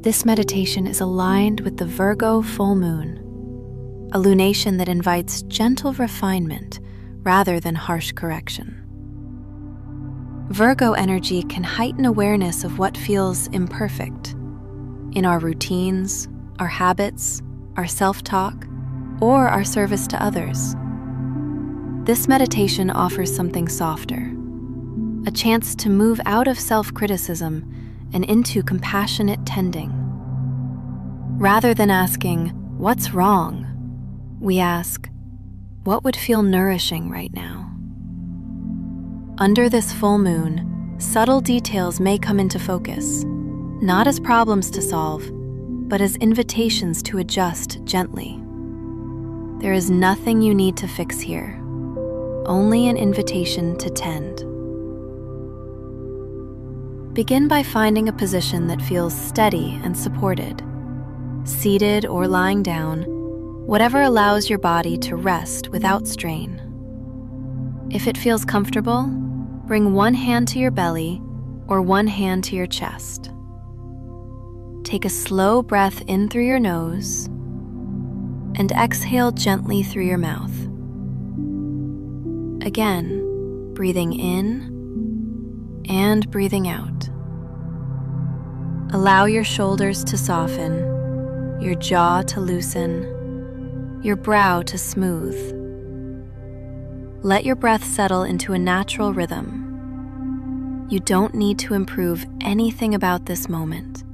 This meditation is aligned with the Virgo Full Moon, a lunation that invites gentle refinement rather than harsh correction. Virgo energy can heighten awareness of what feels imperfect in our routines, our habits, our self-talk, or our service to others. This meditation offers something softer, a chance to move out of self-criticism and into compassionate tending. Rather than asking, "What's wrong?" we ask, "What would feel nourishing right now?" Under this full moon, subtle details may come into focus, not as problems to solve, but as invitations to adjust gently. There is nothing you need to fix here, only an invitation to tend. Begin by finding a position that feels steady and supported, seated or lying down, whatever allows your body to rest without strain. If it feels comfortable, bring one hand to your belly or one hand to your chest. Take a slow breath in through your nose and exhale gently through your mouth. Again, breathing in and breathing out. Allow your shoulders to soften, your jaw to loosen, your brow to smooth. Let your breath settle into a natural rhythm. You don't need to improve anything about this moment.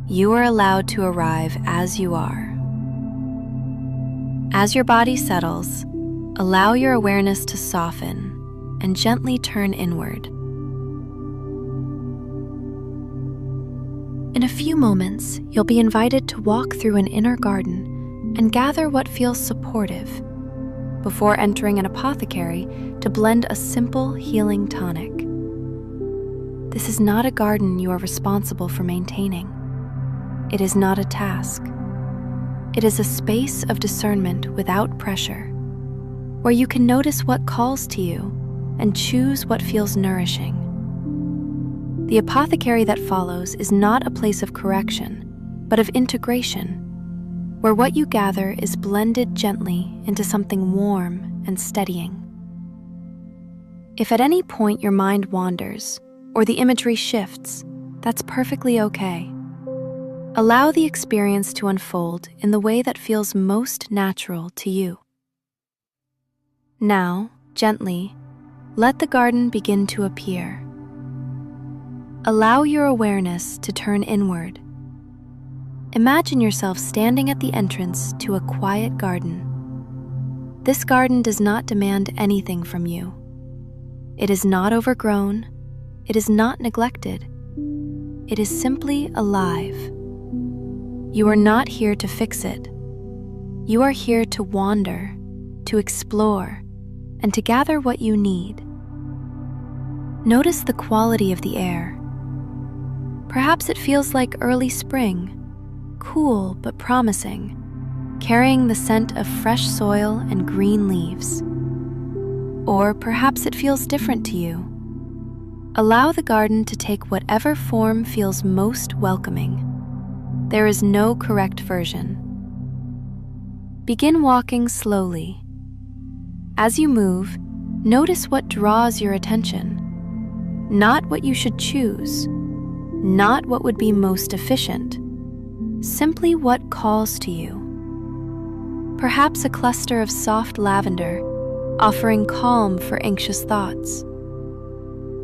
You are allowed to arrive as you are. As your body settles, allow your awareness to soften and gently turn inward. In a few moments, you'll be invited to walk through an inner garden and gather what feels supportive before entering an apothecary to blend a simple healing tonic. This is not a garden you are responsible for maintaining. It is not a task. It is a space of discernment without pressure, where you can notice what calls to you and choose what feels nourishing. The apothecary that follows is not a place of correction, but of integration, where what you gather is blended gently into something warm and steadying. If at any point your mind wanders or the imagery shifts, that's perfectly okay. Allow the experience to unfold in the way that feels most natural to you. Now, gently, let the garden begin to appear. Allow your awareness to turn inward. Imagine yourself standing at the entrance to a quiet garden. This garden does not demand anything from you. It is not overgrown. It is not neglected. It is simply alive. You are not here to fix it. You are here to wander, to explore, and to gather what you need. Notice the quality of the air. Perhaps it feels like early spring, cool but promising, carrying the scent of fresh soil and green leaves. Or perhaps it feels different to you. Allow the garden to take whatever form feels most welcoming. There is no correct version. Begin walking slowly. As you move, notice what draws your attention. Not what you should choose, not what would be most efficient, simply what calls to you. Perhaps a cluster of soft lavender, offering calm for anxious thoughts.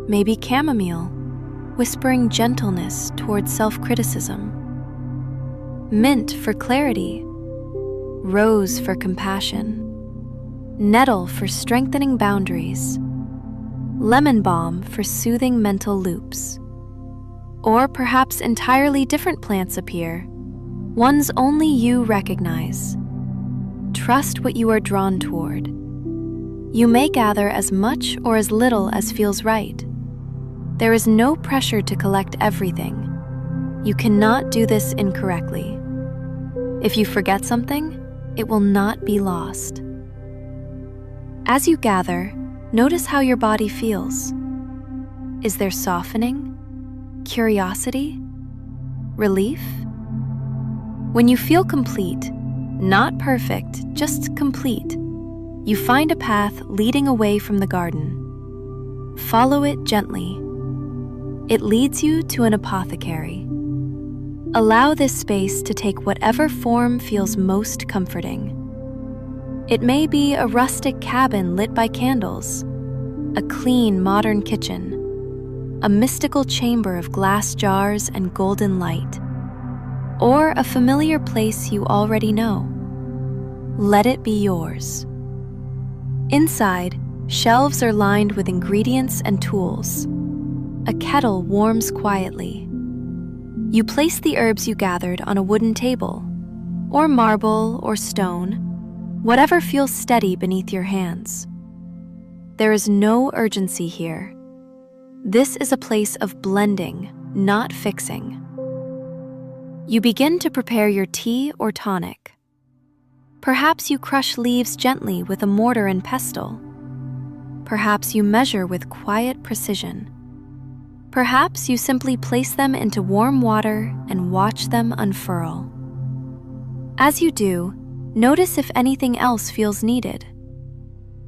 Maybe chamomile, whispering gentleness towards self-criticism. Mint for clarity, rose for compassion, nettle for strengthening boundaries, lemon balm for soothing mental loops. Or perhaps entirely different plants appear, ones only you recognize. Trust what you are drawn toward. You may gather as much or as little as feels right. There is no pressure to collect everything. You cannot do this incorrectly. If you forget something, it will not be lost. As you gather, notice how your body feels. Is there softening? Curiosity? Relief? When you feel complete, not perfect, just complete, you find a path leading away from the garden. Follow it gently. It leads you to an apothecary. Allow this space to take whatever form feels most comforting. It may be a rustic cabin lit by candles, a clean, modern kitchen, a mystical chamber of glass jars and golden light, or a familiar place you already know. Let it be yours. Inside, shelves are lined with ingredients and tools. A kettle warms quietly. You place the herbs you gathered on a wooden table, or marble or stone, whatever feels steady beneath your hands. There is no urgency here. This is a place of blending, not fixing. You begin to prepare your tea or tonic. Perhaps you crush leaves gently with a mortar and pestle. Perhaps you measure with quiet precision. Perhaps you simply place them into warm water and watch them unfurl. As you do, notice if anything else feels needed.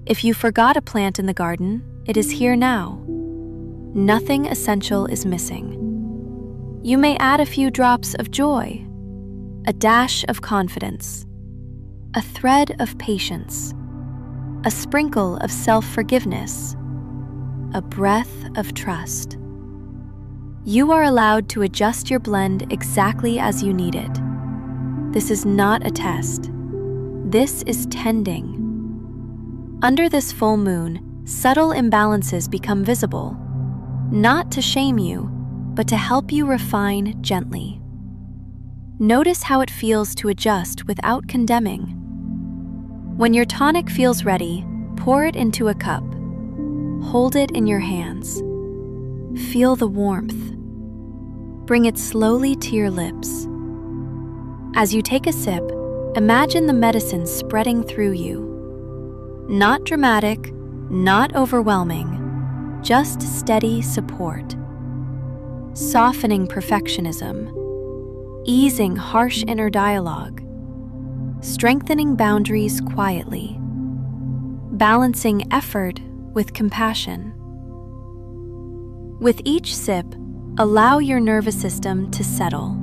If you forgot a plant in the garden, it is here now. Nothing essential is missing. You may add a few drops of joy, a dash of confidence, a thread of patience, a sprinkle of self-forgiveness, a breath of trust. You are allowed to adjust your blend exactly as you need it. This is not a test. This is tending. Under this full moon, subtle imbalances become visible, not to shame you, but to help you refine gently. Notice how it feels to adjust without condemning. When your tonic feels ready, pour it into a cup. Hold it in your hands. Feel the warmth. Bring it slowly to your lips. As you take a sip, imagine the medicine spreading through you. Not dramatic, not overwhelming, just steady support. Softening perfectionism, easing harsh inner dialogue, strengthening boundaries quietly, balancing effort with compassion. With each sip, allow your nervous system to settle.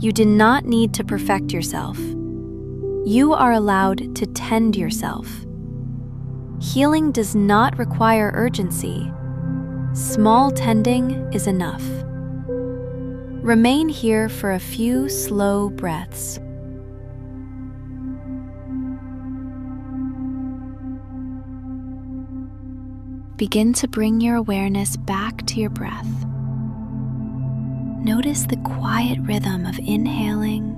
You do not need to perfect yourself. You are allowed to tend yourself. Healing does not require urgency. Small tending is enough. Remain here for a few slow breaths. Begin to bring your awareness back to your breath. Notice the quiet rhythm of inhaling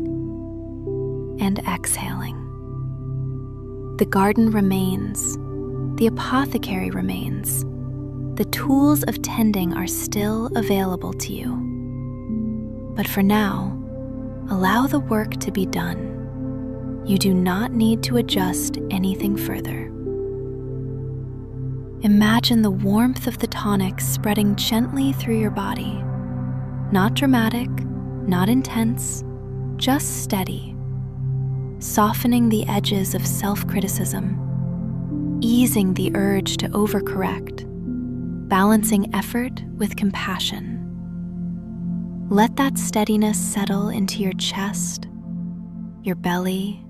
and exhaling. The garden remains. The apothecary remains. The tools of tending are still available to you. But for now, allow the work to be done. You do not need to adjust anything further. Imagine the warmth of the tonic spreading gently through your body. Not dramatic, not intense, just steady. Softening the edges of self-criticism, easing the urge to overcorrect, balancing effort with compassion. Let that steadiness settle into your chest, your belly,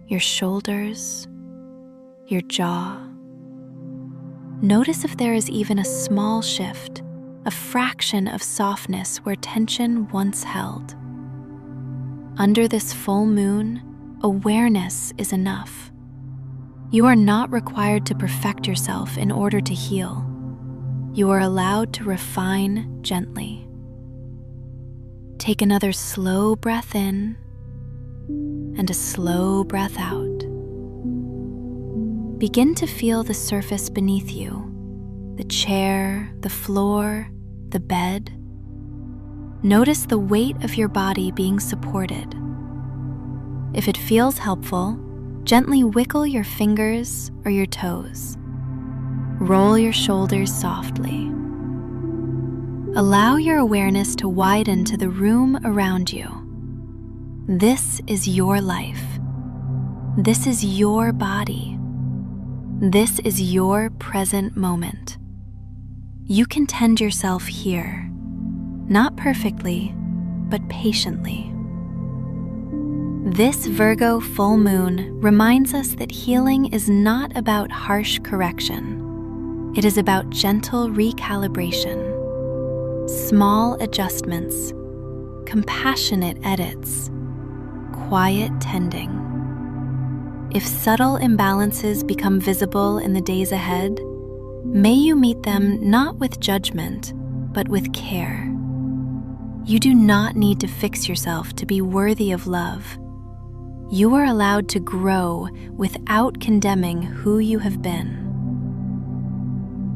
your shoulders, your jaw. Notice if there is even a small shift, a fraction of softness where tension once held. Under this full moon, awareness is enough. You are not required to perfect yourself in order to heal. You are allowed to refine gently. Take another slow breath in and a slow breath out. Begin to feel the surface beneath you, the chair, the floor, the bed. Notice the weight of your body being supported. If it feels helpful, gently wiggle your fingers or your toes. Roll your shoulders softly. Allow your awareness to widen to the room around you. This is your life. This is your body. This is your present moment. You can tend yourself here, not perfectly, but patiently. This Virgo full moon reminds us that healing is not about harsh correction. It is about gentle recalibration, small adjustments, compassionate edits, quiet tending. If subtle imbalances become visible in the days ahead, may you meet them not with judgment, but with care. You do not need to fix yourself to be worthy of love. You are allowed to grow without condemning who you have been.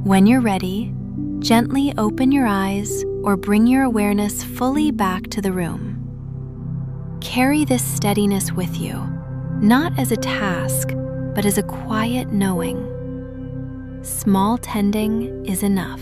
When you're ready, gently open your eyes or bring your awareness fully back to the room. Carry this steadiness with you, not as a task, but as a quiet knowing. Small tending is enough.